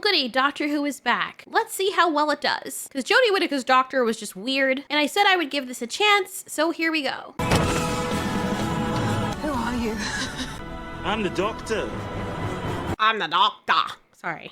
goody, Doctor Who is back. Let's see how well it does. Because Jodie Whittaker's Doctor was just weird, and I said I would give this a chance, so here we go. Who are you? I'm the Doctor. I'm the Doctor. Sorry.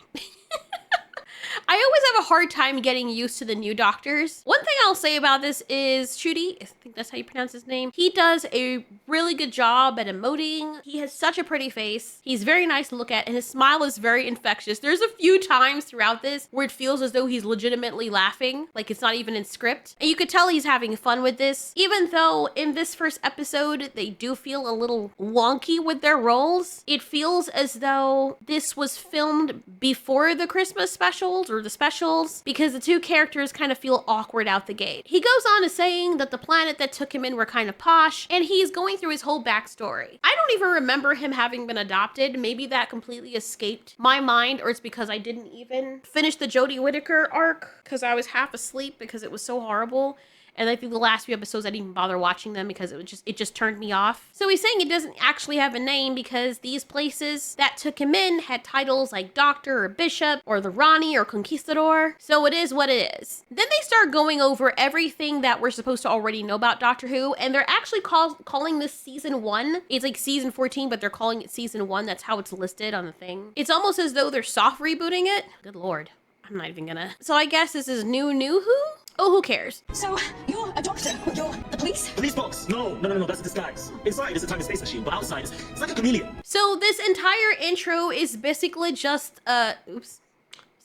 I always have a hard time getting used to the new doctors. One thing I'll say about this is Ncuti, I think that's how you pronounce his name. He does a really good job at emoting. He has such a pretty face. He's very nice to look at, and his smile is very infectious. There's a few times throughout this where it feels as though he's legitimately laughing, like it's not even in script. And you could tell he's having fun with this, even though in this first episode, they do feel a little wonky with their roles. It feels as though this was filmed before the Christmas specials or the specials, because the two characters kind of feel awkward out the gate. He goes on to saying that the planet that took him in were kind of posh, and he's going through his whole backstory. I don't even remember him having been adopted. Maybe that completely escaped my mind, or it's because I didn't even finish the Jodie Whittaker arc because I was half asleep because it was so horrible. And I think the last few episodes I didn't even bother watching them because it just turned me off. So he's saying it doesn't actually have a name because these places that took him in had titles like Doctor or Bishop or the Rani or Conquistador. So it is what it is. Then they start going over everything that we're supposed to already know about Doctor Who, and they're actually calling this season 1. It's like season 14, but they're calling it season 1. That's how it's listed on the thing. It's almost as though they're soft rebooting it. Good Lord. I'm not even gonna. So I guess this is new Who? Oh, who cares? So, you're a doctor. You're the police? Police box. No, that's a disguise. Inside is a time and space machine, but outside it's like a chameleon. So this entire intro is basically just, oops,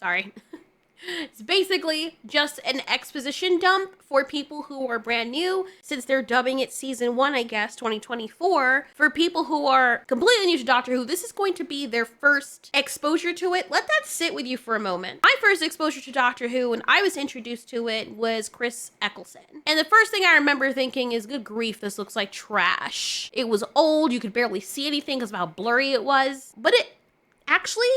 sorry. It's basically just an exposition dump for people who are brand new, since they're dubbing it season 1, I guess, 2024. For people who are completely new to Doctor Who, this is going to be their first exposure to it. Let that sit with you for a moment. My first exposure to Doctor Who, when I was introduced to it, was Chris Eccleston. And the first thing I remember thinking is, good grief, this looks like trash. It was old, you could barely see anything because of how blurry it was. But it actually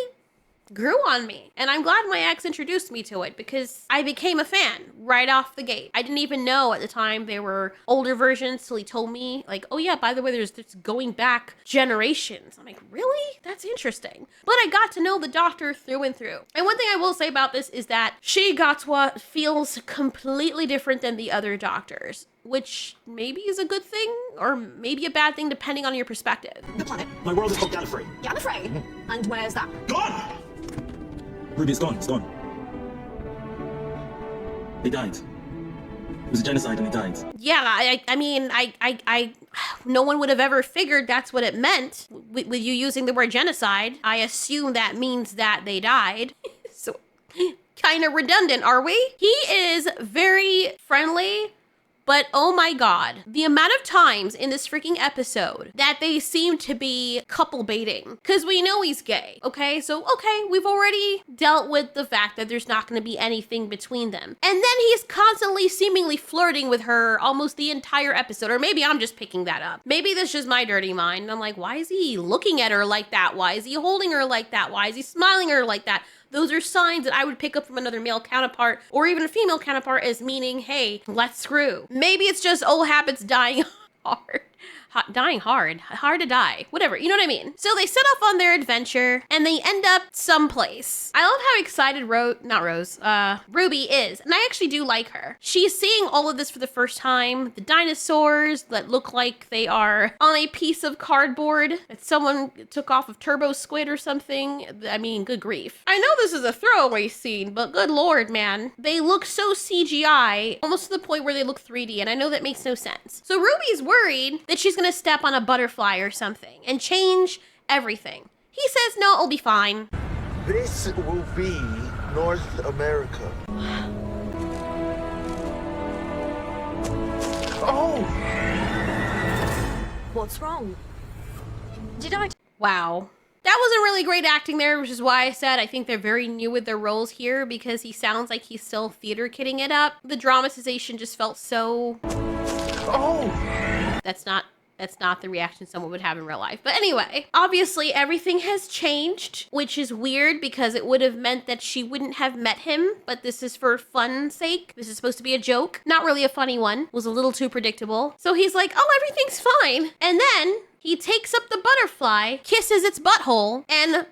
grew on me, and I'm glad my ex introduced me to it because I became a fan right off the gate. I didn't even know at the time there were older versions till he told me, like, oh yeah, by the way, there's going back generations. I'm like, really? That's interesting. But I got to know the Doctor through and through. And one thing I will say about this is that she got what feels completely different than the other Doctors, which maybe is a good thing or maybe a bad thing depending on your perspective. The planet? My world is called Gallifrey. Gallifrey? And where's that? Gone! Ruby, it's gone. It's gone. They died. It was a genocide and they died. Yeah, I mean, no one would have ever figured that's what it meant with you using the word genocide. I assume that means that they died. So, kind of redundant, are we? He is very friendly, but oh my God, the amount of times in this freaking episode that they seem to be couple baiting, because we know he's gay, okay? So, okay, we've already dealt with the fact that there's not going to be anything between them. And then he's constantly seemingly flirting with her almost the entire episode, or maybe I'm just picking that up. Maybe that's just my dirty mind. And I'm like, why is he looking at her like that? Why is he holding her like that? Why is he smiling at her like that? Those are signs that I would pick up from another male counterpart or even a female counterpart as meaning, hey, let's screw. Maybe it's just old habits dying hard. Dying hard to die, whatever, you know what I mean? So they set off on their adventure and they end up someplace. I love how excited Ruby is, and I actually do like her. She's seeing all of this for the first time. The dinosaurs that look like they are on a piece of cardboard that someone took off of Turbo Squid or something. I mean, good grief. I know this is a throwaway scene, but good Lord, man. They look so CGI, almost to the point where they look 3D, and I know that makes no sense. So Ruby's worried that she's gonna step on a butterfly or something and change everything. He says, no, it'll be fine. This will be North America. Oh! What's wrong? Did I? Wow. That wasn't really great acting there, which is why I said I think they're very new with their roles here because he sounds like he's still theater kidding it up. The dramatization just felt so... Oh! That's not the reaction someone would have in real life. But anyway, obviously everything has changed, which is weird because it would have meant that she wouldn't have met him, but this is for fun's sake. This is supposed to be a joke. Not really a funny one. It was a little too predictable. So he's like, oh, everything's fine. And then he takes up the butterfly, kisses its butthole, and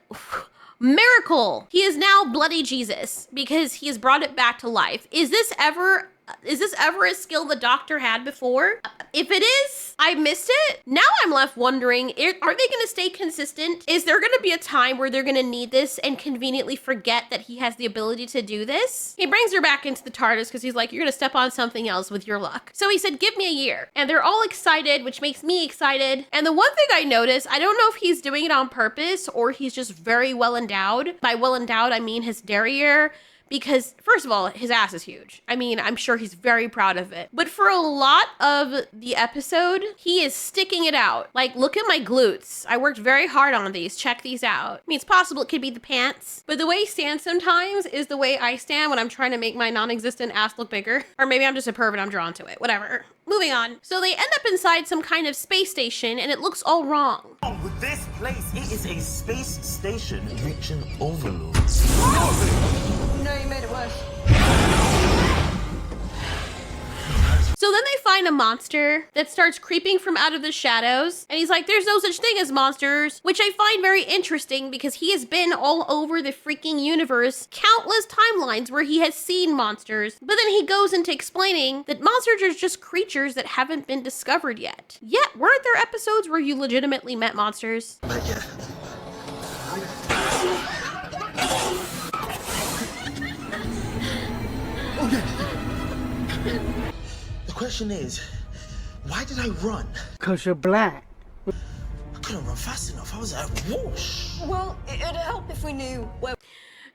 Miracle! He is now Bloody Jesus because he has brought it back to life. Is this ever a skill the Doctor had before? If it is, I missed it. Now I'm left wondering, are they going to stay consistent? Is there going to be a time where they're going to need this and conveniently forget that he has the ability to do this? He brings her back into the TARDIS because he's like, you're going to step on something else with your luck. So he said, give me a year. And they're all excited, which makes me excited. And the one thing I noticed, I don't know if he's doing it on purpose or he's just very well endowed. By well endowed, I mean his derriere. Because, first of all, his ass is huge. I mean, I'm sure he's very proud of it. But for a lot of the episode, he is sticking it out. Like, look at my glutes. I worked very hard on these. Check these out. I mean, it's possible it could be the pants. But the way he stands sometimes is the way I stand when I'm trying to make my non-existent ass look bigger. Or maybe I'm just a pervert. I'm drawn to it. Whatever. Moving on. So they end up inside some kind of space station, and it looks all wrong. Oh, with this place, it is a space station. Reaching overload. No, you made it worse. So then they find a monster that starts creeping from out of the shadows. And he's like, there's no such thing as monsters, which I find very interesting because he has been all over the freaking universe, countless timelines where he has seen monsters. But then he goes into explaining that monsters are just creatures that haven't been discovered yet. Yet, weren't there episodes where you legitimately met monsters? Not yet. The question is, why did I run? 'Cause you're black. I couldn't run fast enough. I was like, whoosh. Well, it'd help if we knew where.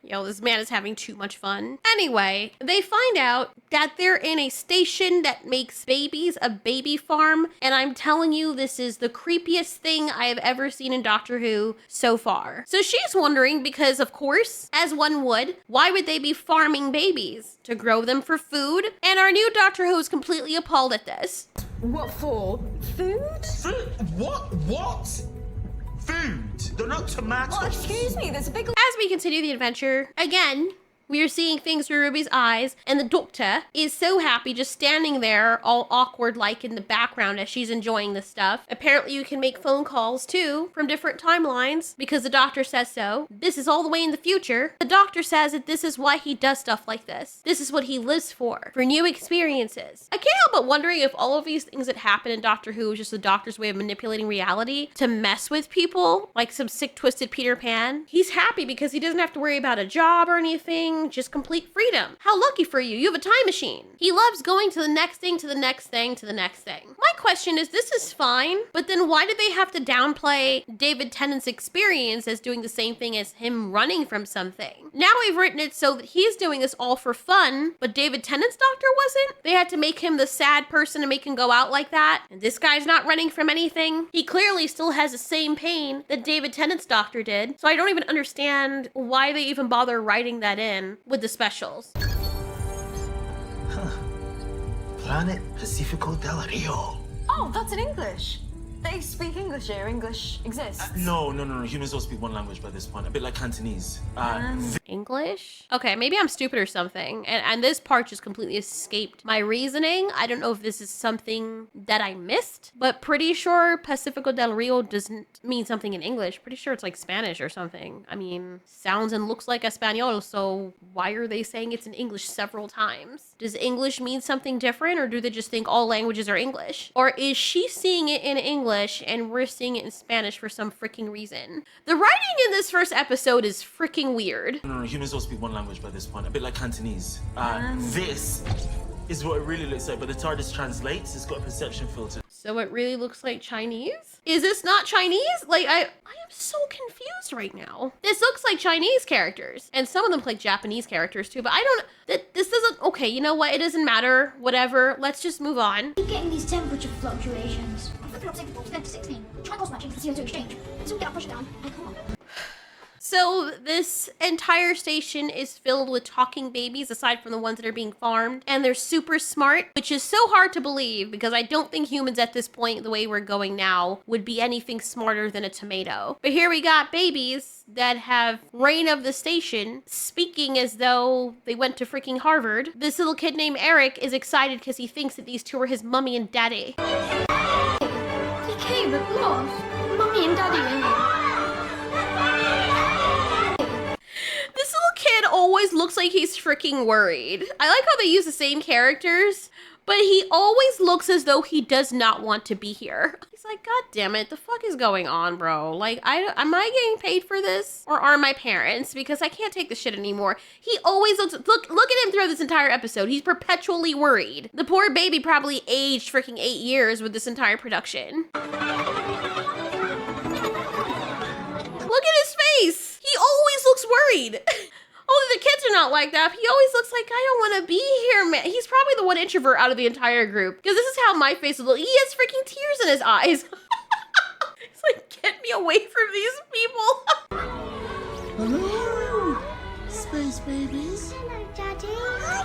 Yo, this man is having too much fun. Anyway, they find out that they're in a station that makes babies, a baby farm, and I'm telling you, this is the creepiest thing I have ever seen in Doctor Who so far. So she's wondering, because of course, as one would, why would they be farming babies? To grow them for food? And our new Doctor Who is completely appalled at this. What for? Food? Food? What? Food. They're not tomatoes. Oh, excuse me, there's a big. As we continue the adventure, again, we are seeing things through Ruby's eyes, and the Doctor is so happy just standing there all awkward like in the background as she's enjoying this stuff. Apparently you can make phone calls too from different timelines because the Doctor says so. This is all the way in the future. The Doctor says that this is why he does stuff like this. This is what he lives for new experiences. I can't help but wondering if all of these things that happen in Doctor Who is just the Doctor's way of manipulating reality to mess with people, like some sick, twisted Peter Pan. He's happy because he doesn't have to worry about a job or anything. Just complete freedom. How lucky for you. You have a time machine. He loves going to the next thing, to the next thing, to the next thing. My question is, this is fine, but then why did they have to downplay David Tennant's experience as doing the same thing as him running from something? Now we've written it so that he's doing this all for fun, but David Tennant's Doctor wasn't? They had to make him the sad person and make him go out like that? And this guy's not running from anything? He clearly still has the same pain that David Tennant's Doctor did, so I don't even understand why they even bother writing that in with the specials. Planet Pacifico del Rio. Oh, that's in English. They speak English here. English exists. No. Humans don't speak one language by this point. A bit like Cantonese. English? Okay, maybe I'm stupid or something. And this part just completely escaped my reasoning. I don't know if this is something that I missed, but pretty sure Pacifico del Rio doesn't mean something in English. Pretty sure it's like Spanish or something. I mean, sounds and looks like Espanol, so why are they saying it's in English several times? Does English mean something different, or do they just think all languages are English? Or is she seeing it in English and we're seeing it in Spanish for some freaking reason? The writing in this first episode is freaking weird. No, humans don't speak one language by this point. A bit like Cantonese. This is what it really looks like, but the TARDIS translates. It's got a perception filter. So it really looks like Chinese? Is this not Chinese? Like, I am so confused right now. This looks like Chinese characters. And some of them play Japanese characters too, but I don't, this doesn't, okay, you know what? It doesn't matter. Whatever. Let's just move on. Keep getting these temperature fluctuations. I'm flipping up signal to 10 to 16. Try cost matching for CO2 exchange. So we gotta push it down. I can't. So this entire station is filled with talking babies, aside from the ones that are being farmed, and they're super smart, which is so hard to believe because I don't think humans at this point, the way we're going now, would be anything smarter than a tomato. But here we got babies that have reign of the station speaking as though they went to freaking Harvard. This little kid named Eric is excited because he thinks that these two are his mummy and daddy. He came at last. Mummy and Daddy are here. This little kid always looks like he's freaking worried. I like how they use the same characters, but he always looks as though he does not want to be here. He's like, God damn it, the fuck is going on, bro? Like, am I getting paid for this? Or are my parents? Because I can't take this shit anymore. He always looks, look at him throughout this entire episode. He's perpetually worried. The poor baby probably aged freaking 8 years with this entire production. Look at his face. He always looks worried. Although the kids are not like that, he always looks like, I don't want to be here, man. He's probably the one introvert out of the entire group. Because this is how my face would look. He has freaking tears in his eyes. It's like, get me away from these people. Hello, space babies. Hello, Daddy. Hi,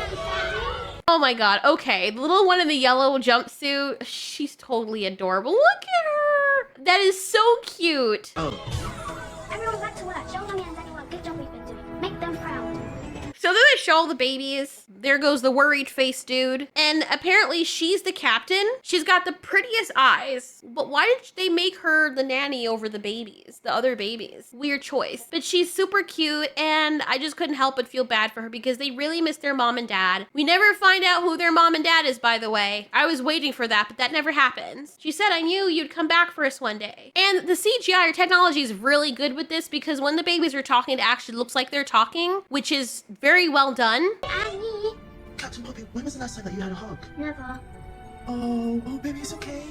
Daddy. Oh my god, okay. The little one in the yellow jumpsuit, she's totally adorable. Look at her. That is so cute. Everyone back to work. Show Mommy and Daddy what good job we've been doing. Make them proud. So then they show all the babies. There goes the worried face dude. And apparently she's the captain. She's got the prettiest eyes. But why did they make her the nanny over the babies? The other babies. Weird choice. But she's super cute and I just couldn't help but feel bad for her because they really miss their mom and dad. We never find out who their mom and dad is, by the way. I was waiting for that, but that never happens. She said, I knew you'd come back for us one day. And the CGI or technology is really good with this because when the babies are talking, it actually looks like they're talking, which is very well done. Annie. Captain Poppy, when was the last time that you had a hug? Never. Oh, baby, it's okay.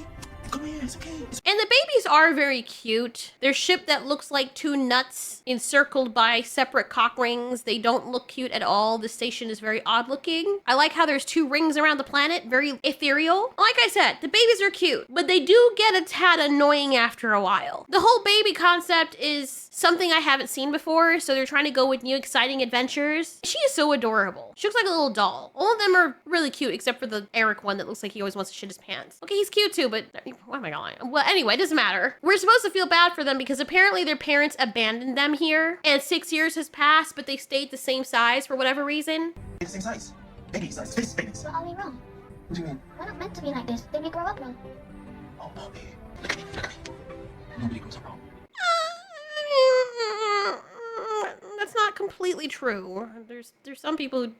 Come here, it's okay. And the babies are very cute. Their ship that looks like two nuts encircled by separate cock rings. They don't look cute at all. The station is very odd looking. I like how there's 2 rings around the planet, very ethereal. Like I said, the babies are cute, but they do get a tad annoying after a while. The whole baby concept is something I haven't seen before, so they're trying to go with new exciting adventures. She is so adorable. She looks like a little doll. All of them are really cute, except for the Eric one that looks like he always wants to shit his pants. Okay, he's cute too, but what am I going on? Well, anyway, it doesn't matter. We're supposed to feel bad for them because apparently their parents abandoned them here, and 6 years has passed, but they stayed the same size for whatever reason. It's the same size. Baby size. This babies. But are we wrong? What do you mean? We're not meant to be like this. They may grow up wrong. Oh, Poppy. Look at me, look at me. Nobody grows up wrong. That's not completely true. There's some people who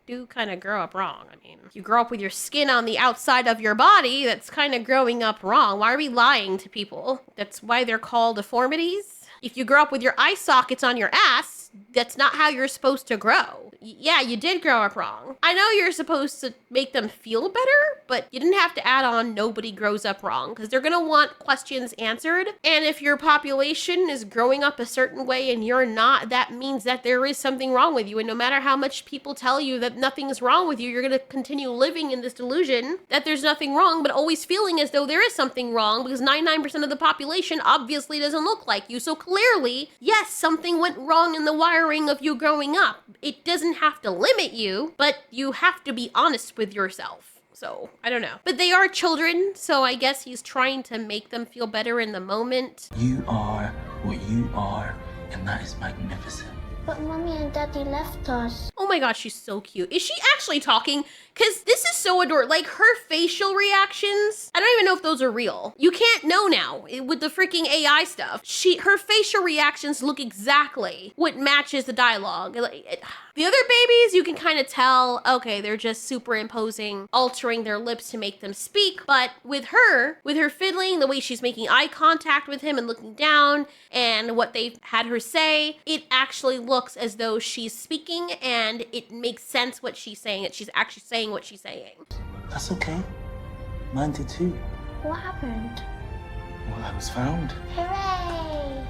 do kind of grow up wrong. I mean, if you grow up with your skin on the outside of your body, that's kind of growing up wrong. Why are we lying to people? That's why they're called deformities. If you grow up with your eye sockets on your ass, that's not how you're supposed to grow. Yeah, you did grow up wrong. I know you're supposed to make them feel better, but you didn't have to add on nobody grows up wrong because they're going to want questions answered. And if your population is growing up a certain way and you're not, that means that there is something wrong with you. And no matter how much people tell you that nothing is wrong with you, you're going to continue living in this delusion that there's nothing wrong, but always feeling as though there is something wrong because 99% of the population obviously doesn't look like you. So clearly, yes, something went wrong in the wiring of you growing up. It doesn't have to limit you, but you have to be honest with yourself. So, I don't know. But they are children, so I guess he's trying to make them feel better in the moment. You are what you are, and that is magnificent. But Mommy and Daddy left us. Oh my god, she's so cute. Is she actually talking? Because this is so adorable. Like, her facial reactions, I don't even know if those are real. You can't know now with the freaking AI stuff. Her facial reactions look exactly what matches the dialogue. The other babies, you can kind of tell, okay, they're just superimposing, altering their lips to make them speak. But with her fiddling, the way she's making eye contact with him and looking down, and what they've had her say, it actually looks as though she's speaking, and it makes sense what she's saying, that she's actually saying what she's saying. That's okay. Mine did too. What happened? Well, I was found. Hooray!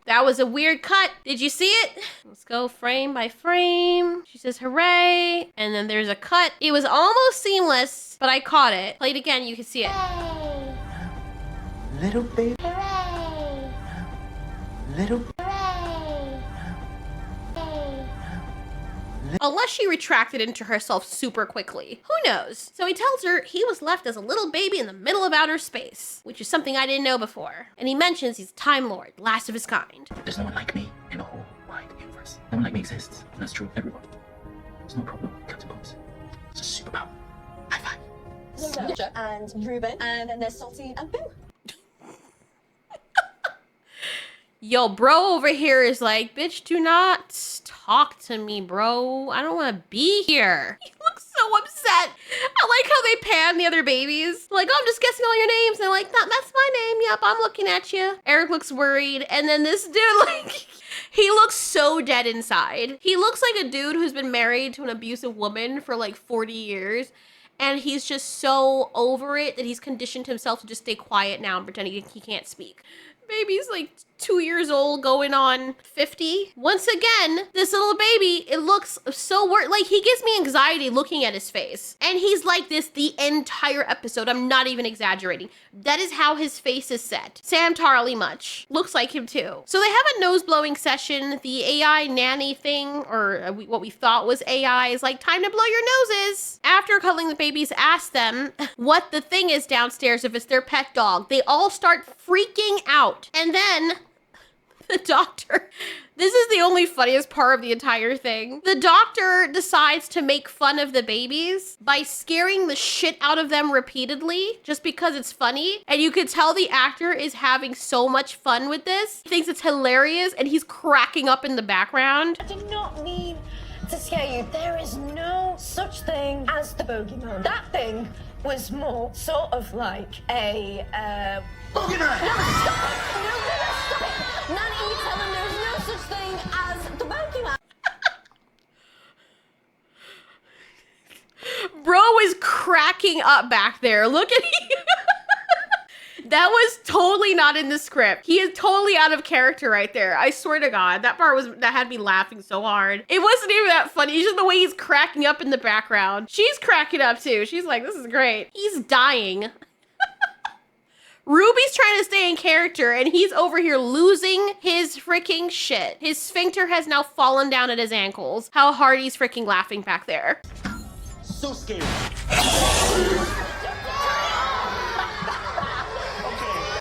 That was a weird cut. Did you see it? Let's go frame by frame. She says, hooray. And then there's a cut. It was almost seamless, but I caught it. Play it again, you can see it. Hooray! Little baby. Hooray! Little. Hooray! Unless she retracted into herself super quickly. Who knows? So he tells her he was left as a little baby in the middle of outer space, which is something I didn't know before. And he mentions he's a Time Lord, last of his kind. There's no one like me in the whole wide universe. No one like me exists, and that's true of everyone. There's no problem, Captain Bones. It's a superpower. High five. And Ruben, and then there's Salty and Boo. Yo, bro over here is like, bitch, do not talk to me, bro. I don't want to be here. He looks so upset. I like how they pan the other babies. Like, oh, I'm just guessing all your names. And they're like, that's my name. Yep, I'm looking at you. Eric looks worried. And then this dude, like, he looks so dead inside. He looks like a dude who's been married to an abusive woman for like 40 years. And he's just so over it that he's conditioned himself to just stay quiet now and pretend he can't speak. Baby's like 2 years old, going on 50. Once again, this little baby, it looks so like he gives me anxiety looking at his face. And he's like this the entire episode. I'm not even exaggerating. That is how his face is set. Sam Tarley much. Looks like him too. So they have a nose blowing session. The AI nanny thing, or what we thought was AI, is like, time to blow your noses. After cuddling the babies, ask them what the thing is downstairs if it's their pet dog. They all start freaking out. And then the doctor, this is the only funniest part of the entire thing. The doctor decides to make fun of the babies by scaring the shit out of them repeatedly just because it's funny. And you could tell the actor is having so much fun with this. He thinks it's hilarious and he's cracking up in the background. I did not mean to scare you. There is no such thing as the bogeyman. That thing was more sort of like a, Bogeyman! No, stop it! No, stop it! Nanny, tell them there's no such thing as the bogeyman. Bro is cracking up back there. Look at you. That was totally not in the script. He is totally out of character right there. I swear to God, that had me laughing so hard. It wasn't even that funny. It's just the way he's cracking up in the background. She's cracking up too. She's like, this is great. He's dying. Ruby's trying to stay in character and he's over here losing his freaking shit. His sphincter has now fallen down at his ankles. How hard he's freaking laughing back there. So scary.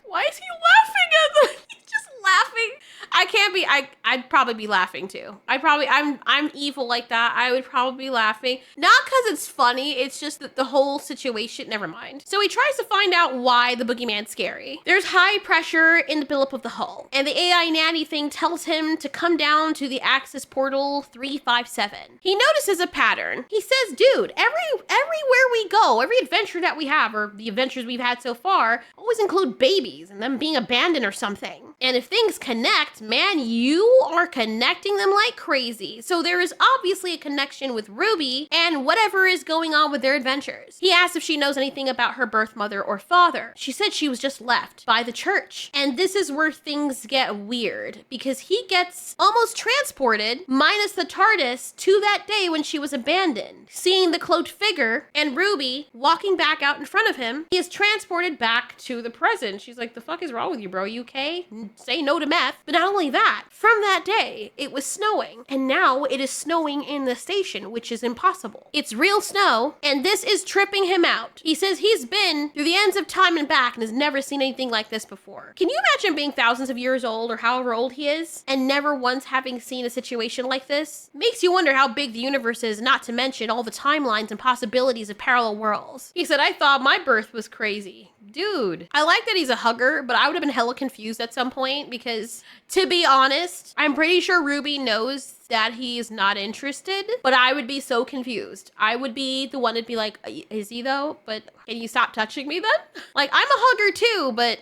Why is he laughing at them? He's just laughing. I can't be, I'd probably be laughing too. I'm evil like that. I would probably be laughing. Not because it's funny, it's just that the whole situation, never mind. So he tries to find out why the boogeyman's scary. There's high pressure in the buildup of the hull, and the AI nanny thing tells him to come down to the access portal 357. He notices a pattern. He says, dude, everywhere we go, every adventure that we have, or the adventures we've had so far, always include babies and them being abandoned or something. And if things connect, man, you are connecting them like crazy. So there is obviously a connection with Ruby and whatever is going on with their adventures. He asks if she knows anything about her birth mother or father. She said she was just left by the church. And this is where things get weird because he gets almost transported, minus the TARDIS, to that day when she was abandoned. Seeing the cloaked figure and Ruby walking back out in front of him, he is transported back to the present. She's like, the fuck is wrong with you, bro? You okay? Say no to meth. But not only that, from that day, it was snowing. And now it is snowing in the station, which is impossible. It's real snow, and this is tripping him out. He says he's been through the ends of time and back and has never seen anything like this before. Can you imagine being thousands of years old or however old he is and never once having seen a situation like this? Makes you wonder how big the universe is, not to mention all the timelines and possibilities of parallel worlds. He said, I thought my birth was crazy. Dude, I like that he's a hugger, but I would have been hella confused at some point because, to be honest, I'm pretty sure Ruby knows that he's not interested, but I would be so confused. I would be the one to be like, is he though? But can you stop touching me then? Like, I'm a hugger too, but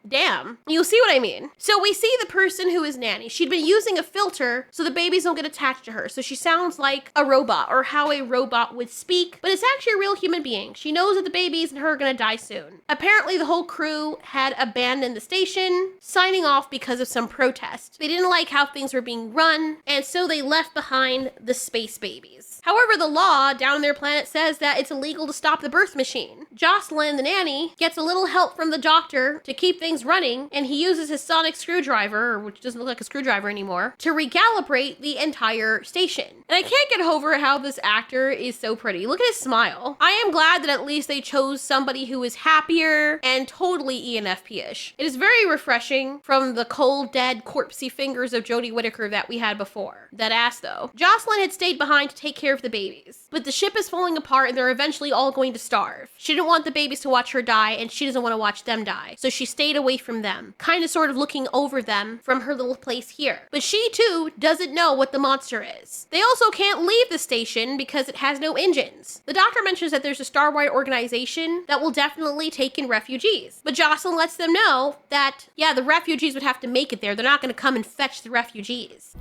damn. You'll see what I mean. So we see the person who is nanny. She'd been using a filter so the babies don't get attached to her. So she sounds like a robot or how a robot would speak, but it's actually a real human being. She knows that the babies and her are gonna die soon. Apparently the whole crew had abandoned the station, signing off because of some protest. They didn't like how things were being run, and so they left behind the space babies. However, the law down on their planet says that it's illegal to stop the birth machine. Jocelyn, the nanny, gets a little help from the doctor to keep things running, and he uses his sonic screwdriver, which doesn't look like a screwdriver anymore, to recalibrate the entire station. And I can't get over how this actor is so pretty. Look at his smile. I am glad that at least they chose somebody who is happier and totally ENFP-ish. It is very refreshing from the cold, dead, corpsey fingers of Jodie Whittaker that we had before. That ass, though. Jocelyn had stayed behind to take care of the babies, but the ship is falling apart and they're eventually all going to starve. She didn't want the babies to watch her die, and she doesn't want to watch them die. So she stayed away from them, kind of sort of looking over them from her little place here. But she too doesn't know what the monster is. They also can't leave the station because it has no engines. The doctor mentions that there's a star-wide organization that will definitely take in refugees. But Jocelyn lets them know that, yeah, the refugees would have to make it there. They're not going to come and fetch the refugees.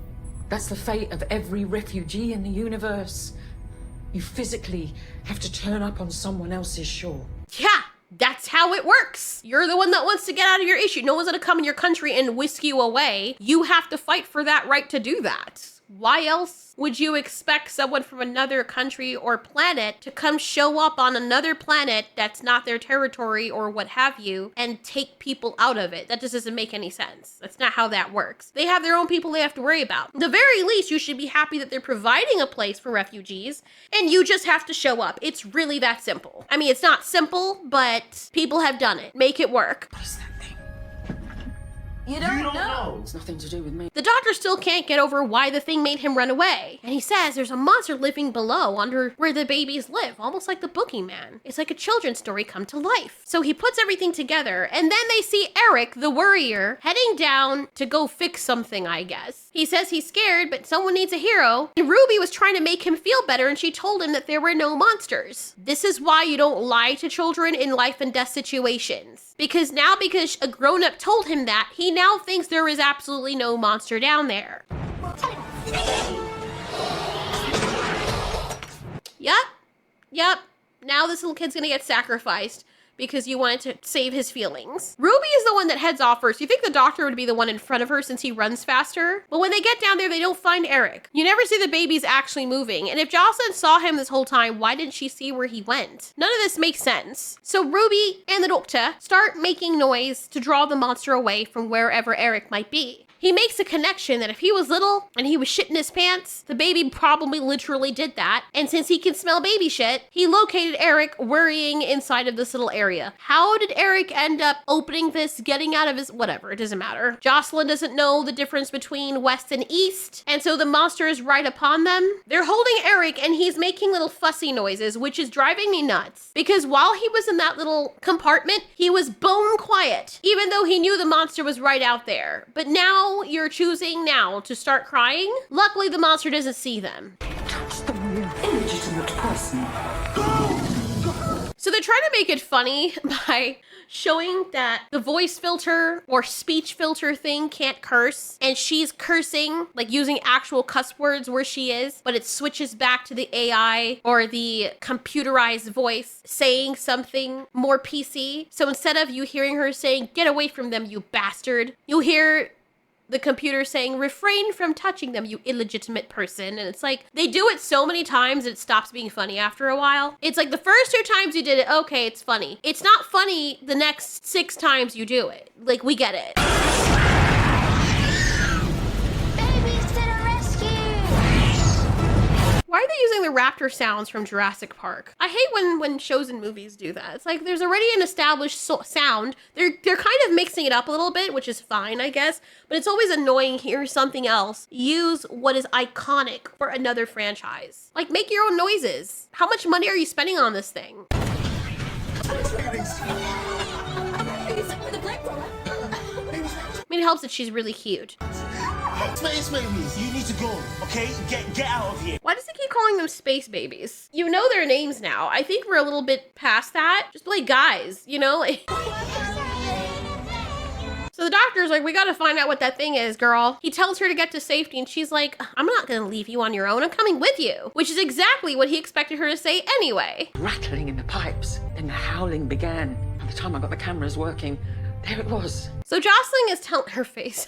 That's the fate of every refugee in the universe. You physically have to turn up on someone else's shore. Yeah, that's how it works. You're the one that wants to get out of your issue. No one's gonna come in your country and whisk you away. You have to fight for that right to do that. Why else would you expect someone from another country or planet to come show up on another planet that's not their territory or what have you and take people out of it? That just doesn't make any sense. That's not how that works. They have their own people they have to worry about. At the very least, you should be happy that they're providing a place for refugees and you just have to show up. It's really that simple. I mean, it's not simple, but people have done it. Make it work. What is that thing? You don't know. It's nothing to do with me. The doctor still can't get over why the thing made him run away. And he says there's a monster living below under where the babies live, almost like the boogeyman. It's like a children's story come to life. So he puts everything together and then they see Eric, the worrier, heading down to go fix something, I guess. He says he's scared, but someone needs a hero. And Ruby was trying to make him feel better and she told him that there were no monsters. This is why you don't lie to children in life and death situations. Because a grown-up told him that, he now thinks there is absolutely no monster down there. Yep. Now this little kid's gonna get sacrificed because you wanted to save his feelings. Ruby is the one that heads off first. You think the doctor would be the one in front of her since he runs faster? But when they get down there, they don't find Eric. You never see the babies actually moving. And if Jocelyn saw him this whole time, why didn't she see where he went? None of this makes sense. So Ruby and the doctor start making noise to draw the monster away from wherever Eric might be. He makes a connection that if he was little and he was shitting his pants, the baby probably literally did that. And since he can smell baby shit, he located Eric worrying inside of this little area. How did Eric end up opening this, getting out of his, whatever, it doesn't matter. Jocelyn doesn't know the difference between west and east, and so the monster is right upon them. They're holding Eric and he's making little fussy noises, which is driving me nuts. Because while he was in that little compartment, he was bone quiet, even though he knew the monster was right out there. But now you're choosing now to start crying. Luckily, the monster doesn't see them. Touch the real illegitimate person. So they're trying to make it funny by showing that the voice filter or speech filter thing can't curse, and she's cursing, like using actual cuss words where she is, but it switches back to the AI or the computerized voice saying something more PC. So instead of you hearing her saying, "Get away from them, you bastard," you hear the computer saying, "Refrain from touching them, you illegitimate person." And it's like, they do it so many times that it stops being funny after a while. It's like the first 2 times you did it, okay, it's funny. It's not funny the next 6 times you do it. Like, we get it. Babysitter rescue! Why are they using the raptor sounds from Jurassic Park? I hate when shows and movies do that. It's like there's already an established sound. They're kind of mixing it up a little bit, which is fine, I guess. But it's always annoying hearing something else. Use what is iconic for another franchise. Like, make your own noises. How much money are you spending on this thing? I mean, it helps that she's really cute. Space babies, you need to go, okay? Get out of here. Why does he keep calling them space babies? You know their names now. I think we're a little bit past that. Just play guys, you know? So the doctor's like, "We gotta find out what that thing is, girl." He tells her to get to safety and she's like, "I'm not gonna leave you on your own. I'm coming with you." Which is exactly what he expected her to say anyway. Rattling in the pipes. Then the howling began. By the time I got the cameras working, there it was. So Jocelyn is telling her face.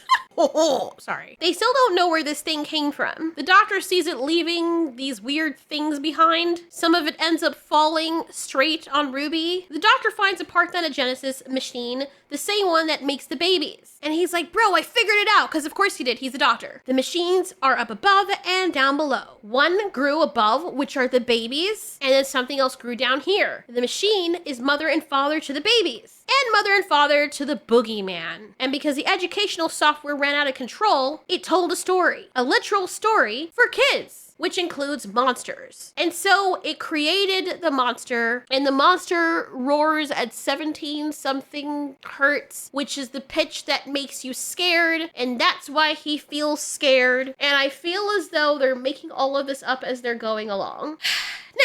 Sorry. They still don't know where this thing came from. The doctor sees it leaving these weird things behind. Some of it ends up falling straight on Ruby. The doctor finds a parthenogenesis machine, the same one that makes the babies. And he's like, "Bro, I figured it out," because of course he did. He's a doctor. The machines are up above and down below. One grew above, which are the babies, and then something else grew down here. The machine is mother and father to the babies, and mother and father to the boogeyman. And because the educational software ran out of control, it told a story. A literal story for kids. which includes monsters. And so it created the monster, and the monster roars at 17 something hertz, which is the pitch that makes you scared, and that's why he feels scared. And I feel as though they're making all of this up as they're going along.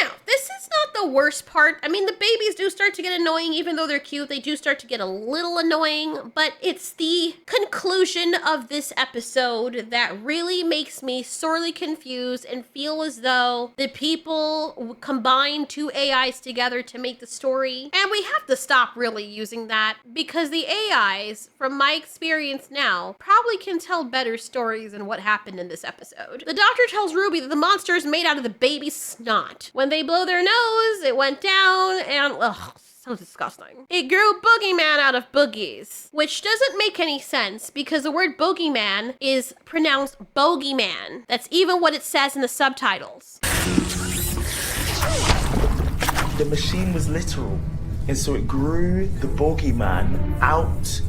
Now, this is not the worst part. I mean, the babies do start to get annoying, even though they're cute. They do start to get a little annoying, but it's the conclusion of this episode that really makes me sorely confused and feel as though the people combined two AIs together to make the story. And we have to stop really using that, because the AIs, from my experience now, probably can tell better stories than what happened in this episode. The doctor tells Ruby that the monster is made out of the baby's snot. When they blow their nose, it went down, and ugh, so disgusting. It grew boogeyman out of boogies, which doesn't make any sense because the word boogeyman is pronounced bogeyman. That's even what it says in the subtitles. The machine was literal, and so it grew the bogeyman out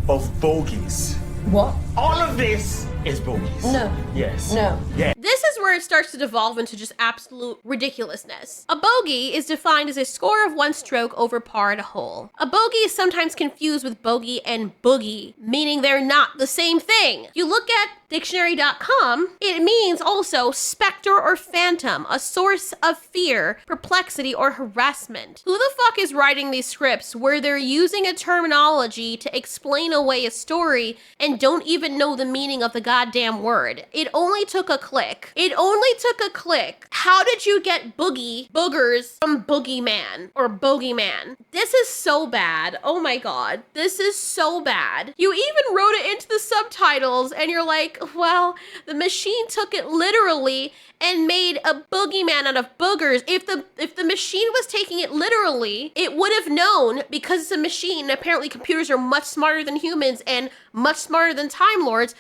of bogies. What? All of this is bogies. No. Yes. No. Yeah. This is where it starts to devolve into just absolute ridiculousness. A bogey is defined as a score of one stroke over par at a hole. A bogey is sometimes confused with bogey and boogie, meaning they're not the same thing. You look at dictionary.com, it means also specter or phantom, a source of fear, perplexity, or harassment. Who the fuck is writing these scripts where they're using a terminology to explain away a story and don't even know the meaning of the goddamn word? It only took a click. It only took a click. How did you get boogers from boogeyman or bogeyman? This is so bad. Oh my god. This is so bad. You even wrote it into the subtitles and you're like, well, the machine took it literally and made a boogeyman out of boogers. If the machine was taking it literally, it would have known, because it's a machine, apparently computers are much smarter than humans and much smarter than Time Lords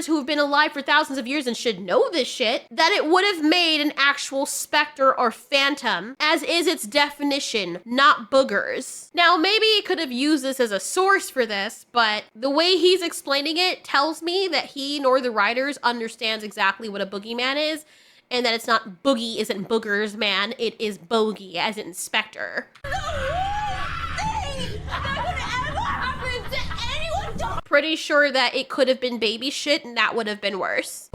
who have been alive for thousands of years and should know this shit, that it would have made an actual specter or phantom, as is its definition, not boogers. Now, maybe it could have used this as a source for this, but the way he's explaining it tells me that he nor the writers understands exactly what a boogeyman is, and that it's not boogie isn't boogers, man. It is bogey, as in specter. Pretty sure that it could have been baby shit, and that would have been worse.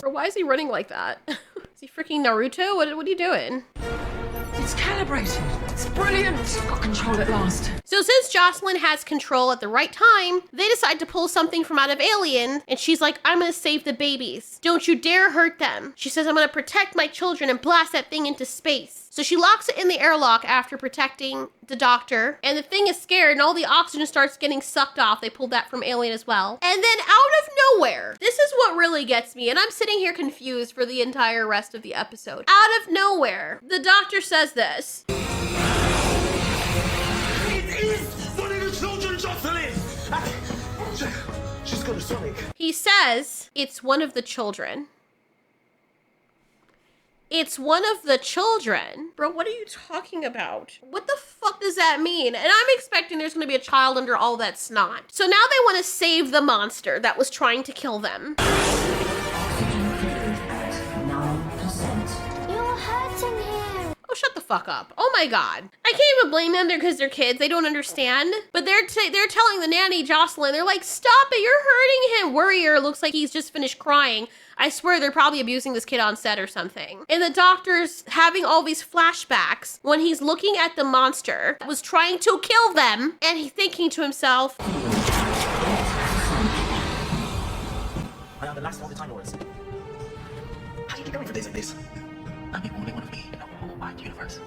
Bro, why is he running like that? Is he freaking Naruto? What are you doing? It's calibrated. It's brilliant. Got control at last. So since Jocelyn has control at the right time, they decide to pull something from out of Alien, and she's like, I'm gonna save the babies. Don't you dare hurt them. She says, I'm gonna protect my children and blast that thing into space. So she locks it in the airlock after protecting the doctor, and the thing is scared and all the oxygen starts getting sucked off. They pulled that from Alien as well. And then out of nowhere, this is what really gets me, and I'm sitting here confused for the entire rest of the episode. Out of nowhere, the doctor says this. It is one of the children, Jocelyn! She's got a sonic. He says, it's one of the children. It's one of the children. Bro, what are you talking about? What the fuck does that mean? And I'm expecting there's gonna be a child under all that snot. So now they want to save the monster that was trying to kill them. You're hurting him. Oh, shut the fuck up. Oh my god. I can't even blame them because they're kids. They don't understand. But they're telling the nanny, Jocelyn, they're like, stop it, you're hurting him. Worrier looks like he's just finished crying. I swear they're probably abusing this kid on set or something. And the doctor's having all these flashbacks when he's looking at the monster that was trying to kill them, and he's thinking to himself, I am the last of the Time Lords. How do you keep going for days like this? I'm the only one of me in the whole wide universe.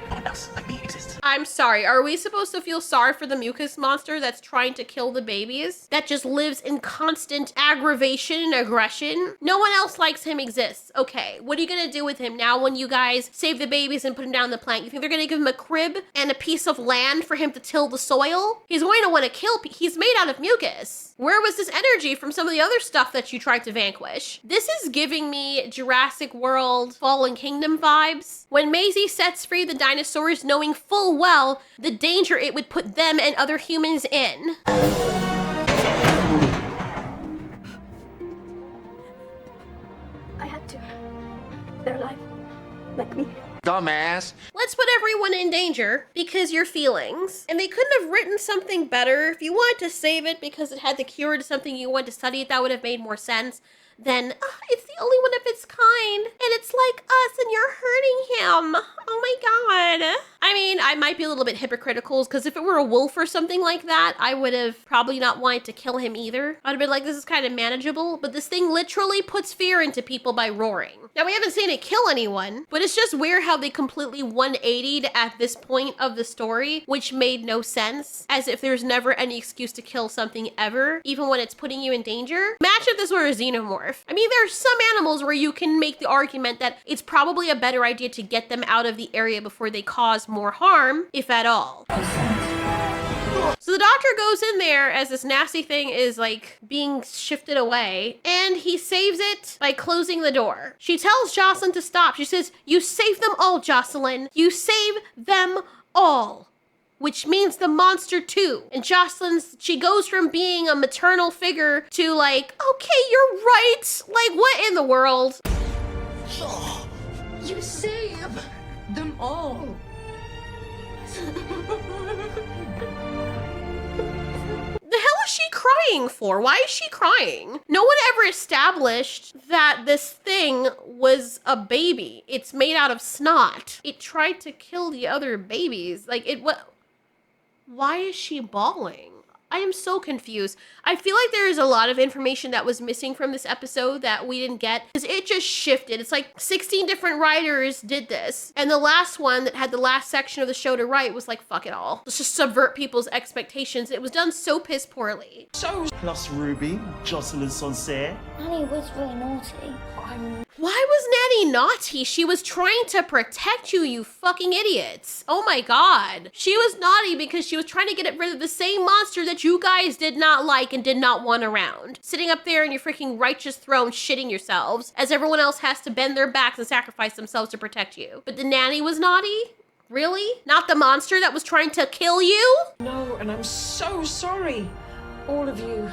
No one else like me exists. I'm sorry, are we supposed to feel sorry for the mucus monster that's trying to kill the babies? That just lives in constant aggravation and aggression? No one else likes him exists. Okay, what are you gonna do with him now when you guys save the babies and put him down the plank? You think they're gonna give him a crib and a piece of land for him to till the soil? He's going to want to kill he's made out of mucus. Where was this energy from some of the other stuff that you tried to vanquish? This is giving me Jurassic World Fallen Kingdom vibes. When Maisie sets free the dinosaurs, knowing full well the danger it would put them and other humans in. like me. Dumbass. Let's put everyone in danger because your feelings. And they couldn't have written something better. If you wanted to save it because it had the cure to something you wanted to study, that would have made more sense. Then it's the only one of its kind, and it's like us, and you're hurting him. Oh my god. I mean, I might be a little bit hypocritical, because if it were a wolf or something like that, I would have probably not wanted to kill him either. I'd have been like, this is kind of manageable, but this thing literally puts fear into people by roaring. Now, we haven't seen it kill anyone, but it's just weird how they completely 180'd at this point of the story, which made no sense, as if there's never any excuse to kill something ever, even when it's putting you in danger. Imagine if this were a xenomorph. I mean, there are some animals where you can make the argument that it's probably a better idea to get them out of the area before they cause more harm, if at all. So the doctor goes in there as this nasty thing is like being shifted away, and he saves it by closing the door. She tells Jocelyn to stop. She says, "You save them all, Jocelyn. You save them all." Which means the monster too. And she goes from being a maternal figure to like, okay, you're right. Like, what in the world? You save them all. The hell is she crying for? Why is she crying? No one ever established that this thing was a baby. It's made out of snot. It tried to kill the other babies. Like, why is she bawling? I am so confused. I feel like there is a lot of information that was missing from this episode that we didn't get because it just shifted. It's like 16 different writers did this. And the last one that had the last section of the show to write was like, fuck it all. Let's just subvert people's expectations. It was done so piss poorly. Plus Ruby, Jocelyn Sonsair. Annie was really naughty. Why was Nanny naughty? She was trying to protect you, you fucking idiots. Oh my god. She was naughty because she was trying to get rid of the same monster that you guys did not like and did not want around. Sitting up there in your freaking righteous throne shitting yourselves as everyone else has to bend their backs and sacrifice themselves to protect you. But the nanny was naughty? Really? Not the monster that was trying to kill you? No, and I'm so sorry. All of you.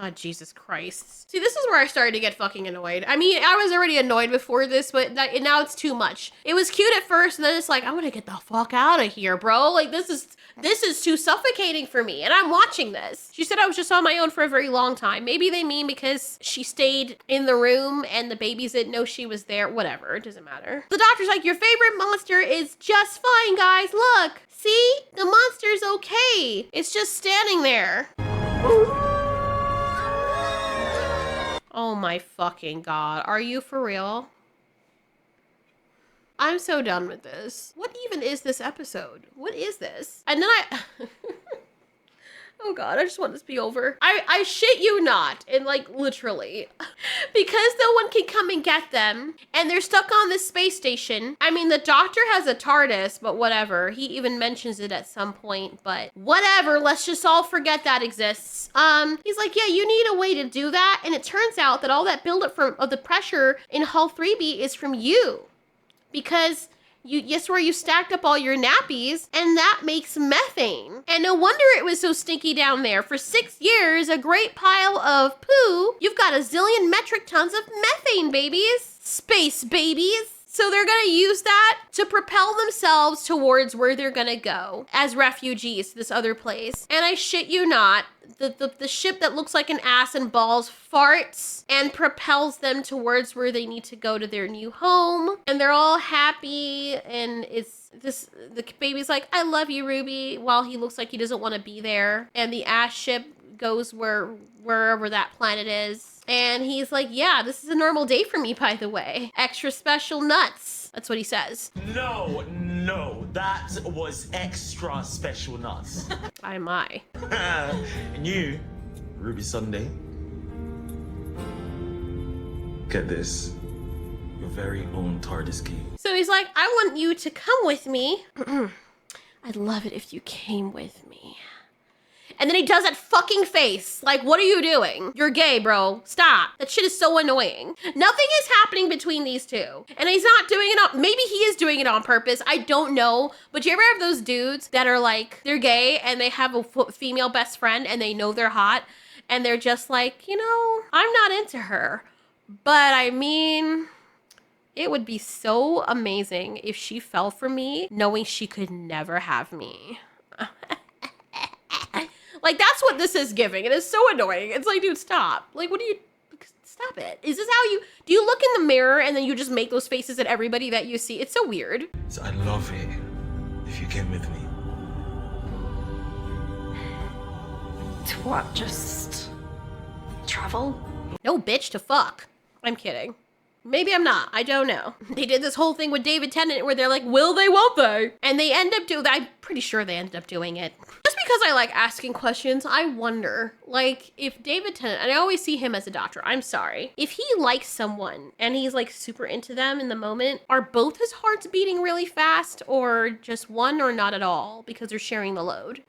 Oh, Jesus Christ. See, this is where I started to get fucking annoyed. I mean, I was already annoyed before this, but now it's too much. It was cute at first, and then it's like, I want to get the fuck out of here, bro. Like, this is too suffocating for me, and I'm watching this. She said I was just on my own for a very long time. Maybe they mean because she stayed in the room and the babies didn't know she was there. Whatever, it doesn't matter. The doctor's like, your favorite monster is just fine, guys. Look, see? The monster's okay. It's just standing there. Oh my fucking god. Are you for real? I'm so done with this. What even is this episode? What is this? And then oh god, I just want this to be over. I shit you not, and like literally. Because no one can come and get them, and they're stuck on this space station. I mean, the doctor has a TARDIS, but whatever. He even mentions it at some point, but whatever. Let's just all forget that exists. He's like, yeah, you need a way to do that, and it turns out that all that buildup of the pressure in Hull 3B is from you. Because you swear you stacked up all your nappies, and that makes methane. And no wonder it was so stinky down there. For 6 years, a great pile of poo, you've got a zillion metric tons of methane, babies. Space babies. So they're gonna use that to propel themselves towards where they're gonna go as refugees to this other place. And I shit you not, the ship that looks like an ass and balls farts and propels them towards where they need to go to their new home. And they're all happy, and the baby's like, I love you, Ruby, while he looks like he doesn't want to be there. And the ass ship goes wherever that planet is. And he's like, yeah, this is a normal day for me, by the way. Extra special nuts. That's what he says. No, that was extra special nuts. I'm I. And you, Ruby Sunday, get this, your very own TARDIS key. So he's like, I want you to come with me. I'd love it if you came with me. And then he does that fucking face. Like, what are you doing? You're gay, bro. Stop. That shit is so annoying. Nothing is happening between these two. And he's not doing it on, maybe he is doing it on purpose. I don't know. But you ever have those dudes that are like, they're gay and they have a female best friend and they know they're hot. And they're just like, you know, I'm not into her. But I mean, It would be so amazing if she fell for me knowing she could never have me. Like, that's what this is giving. It is so annoying. It's like, dude, stop. Like, what do you... Stop it. Is this how you... Do you look in the mirror and then you just make those faces at everybody that you see? It's so weird. So I'd love it if you came with me. To what? Just travel? No, bitch, to fuck. I'm kidding. Maybe I'm not. I don't know. They did this whole thing with David Tennant where they're like, will they, won't they? And they end up doing... I'm pretty sure they ended up doing it. Just because I like asking questions, I wonder, like, if David Tennant, and I always see him as a doctor, I'm sorry. If he likes someone and he's like super into them in the moment, are both his hearts beating really fast or just one or not at all because they're sharing the load?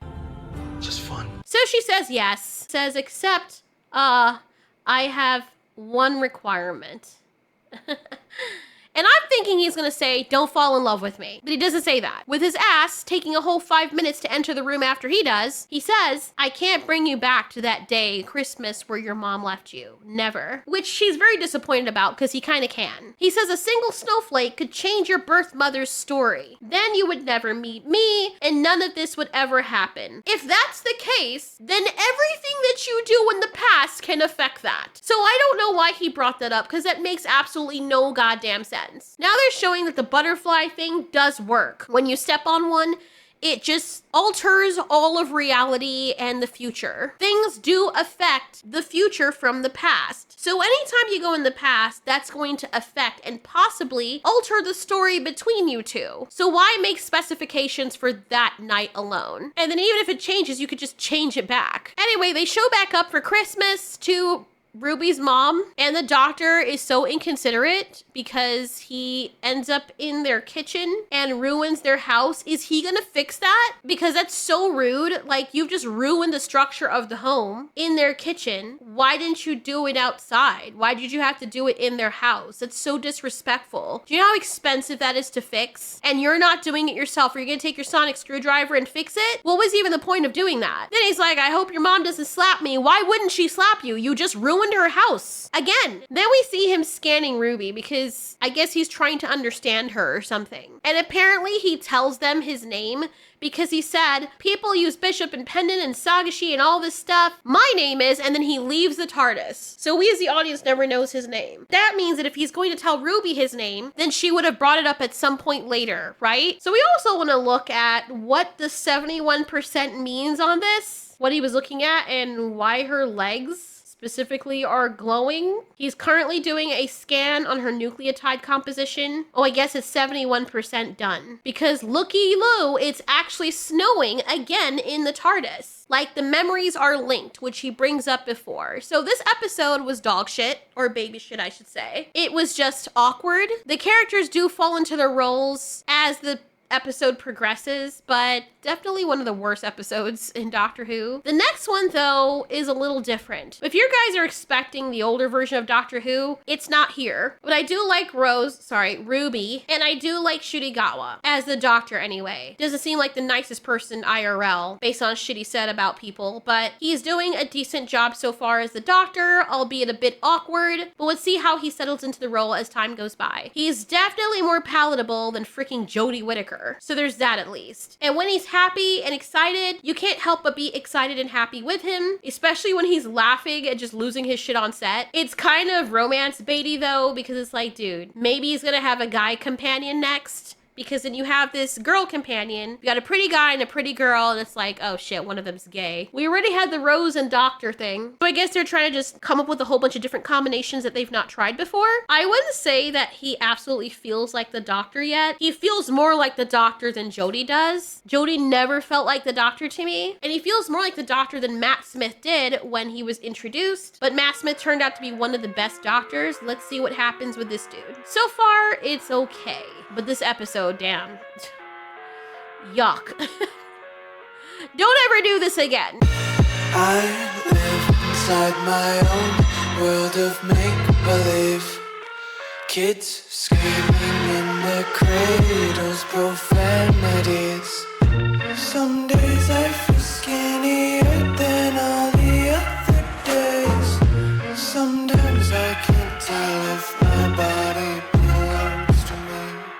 Just fun. So she says yes. Says, except, I have one requirement. And I'm thinking he's gonna say, don't fall in love with me. But he doesn't say that. With his ass taking a whole 5 minutes to enter the room after he does, he says, I can't bring you back to that day, Christmas, where your mom left you. Never. Which she's very disappointed about because he kind of can. He says a single snowflake could change your birth mother's story. Then you would never meet me and none of this would ever happen. If that's the case, then everything that you do in the past can affect that. So I don't know why he brought that up because that makes absolutely no goddamn sense. Now they're showing that the butterfly thing does work. When you step on one, it just alters all of reality and the future. Things do affect the future from the past. So anytime you go in the past, that's going to affect and possibly alter the story between you two. So why make specifications for that night alone? And then even if it changes, you could just change it back. Anyway, they show back up for Christmas to Ruby's mom, and the doctor is so inconsiderate because he ends up in their kitchen and ruins their house. Is he gonna fix that? Because that's so rude. Like, you've just ruined the structure of the home in their kitchen. Why didn't you do it outside? Why did you have to do it in their house? That's so disrespectful. Do you know how expensive that is to fix? And you're not doing it yourself. Are you gonna take your sonic screwdriver and fix it? What was even the point of doing that? Then he's like, I hope your mom doesn't slap me. Why wouldn't she slap you? You just ruined her house. Again, then we see him scanning Ruby because I guess he's trying to understand her or something. And apparently he tells them his name because he said, people use Bishop and Pendant and Sagashi and all this stuff. My name is, and then he leaves the TARDIS. So we as the audience never knows his name. That means that if he's going to tell Ruby his name, then she would have brought it up at some point later, right? So we also want to look at what the 71% means on this, what he was looking at, and why her legs specifically are glowing. He's currently doing a scan on her nucleotide composition. Oh, I guess it's 71% done. Because looky-loo, it's actually snowing again in the TARDIS. Like, the memories are linked, which he brings up before. So this episode was dog shit, or baby shit, I should say. It was just awkward. The characters do fall into their roles as the episode progresses, but definitely one of the worst episodes in Doctor Who. The next one, though, is a little different. If you guys are expecting the older version of Doctor Who, it's not here. But I do like Ruby, and I do like Shurigawa as the Doctor anyway. Doesn't seem like the nicest person IRL, based on shit he said about people, but he's doing a decent job so far as the Doctor, albeit a bit awkward, but let's see how he settles into the role as time goes by. He's definitely more palatable than freaking Jodie Whittaker. So there's that at least. And when he's happy and excited, you can't help but be excited and happy with him, especially when he's laughing and just losing his shit on set. It's kind of romance baity though, because it's like, dude, maybe he's gonna have a guy companion next. Because then you have this girl companion, you got a pretty guy and a pretty girl, and it's like, oh shit, one of them's gay. We already had the Rose and Doctor thing. So I guess they're trying to just come up with a whole bunch of different combinations that they've not tried before. I wouldn't say that he absolutely feels like the Doctor yet. He feels more like the Doctor than Jodie does. Jodie never felt like the Doctor to me. And he feels more like the Doctor than Matt Smith did when he was introduced. But Matt Smith turned out to be one of the best Doctors. Let's see what happens with this dude. So far, it's okay. But this episode, damn. Yuck. Don't ever do this again. I live inside my own world of make-believe. Kids screaming in their cradles, profanities. Some days I feel